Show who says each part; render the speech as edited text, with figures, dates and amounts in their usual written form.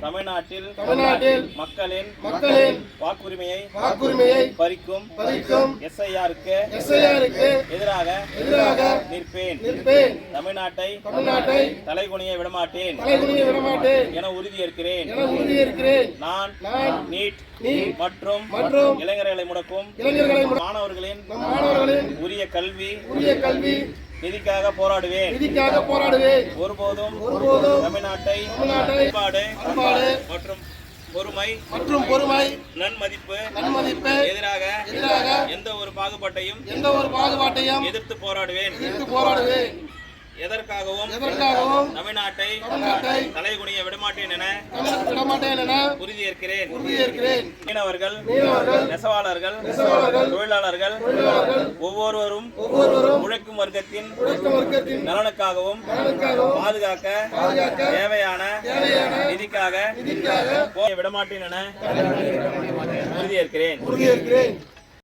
Speaker 1: தமிழ்நாட்டில் மக்களின் வாக்குரிமையை பறிக்கும் எஸ்ஐஆருக்கு எதிராக நிற்பேன். தமிழ்நாட்டை தலைகுனிய விடமாட்டேன் என உறுதியேற்கிறேன். நான் நீட் மற்றும் இளைஞர்களை முடக்கும் மாணவர்களின் உரிய கல்வி நிதிக்காக போராடுவேன். ஒருபோதும் தமிழ்நாட்டை பண்பாடு மற்றும் பொறுமை நன்மதிப்பு எதிராக எந்த ஒரு பாகுபாட்டையும் எதிர்த்து போராடுவேன். எதற்காகவும் தமிழ்நாட்டை தலைகுனிய விடமாட்டேன் என உறுதியேற்கிறேன். மீனவர்கள், நெசவாளர்கள், தொழிலாளர்கள் ஒவ்வொருவரும் உழைக்கும் வர்க்கத்தின் நலனுக்காகவும் பாதுகாக்க தேவையான நிதிக்காக விடமாட்டேன் என உறுதியேற்கிறேன்.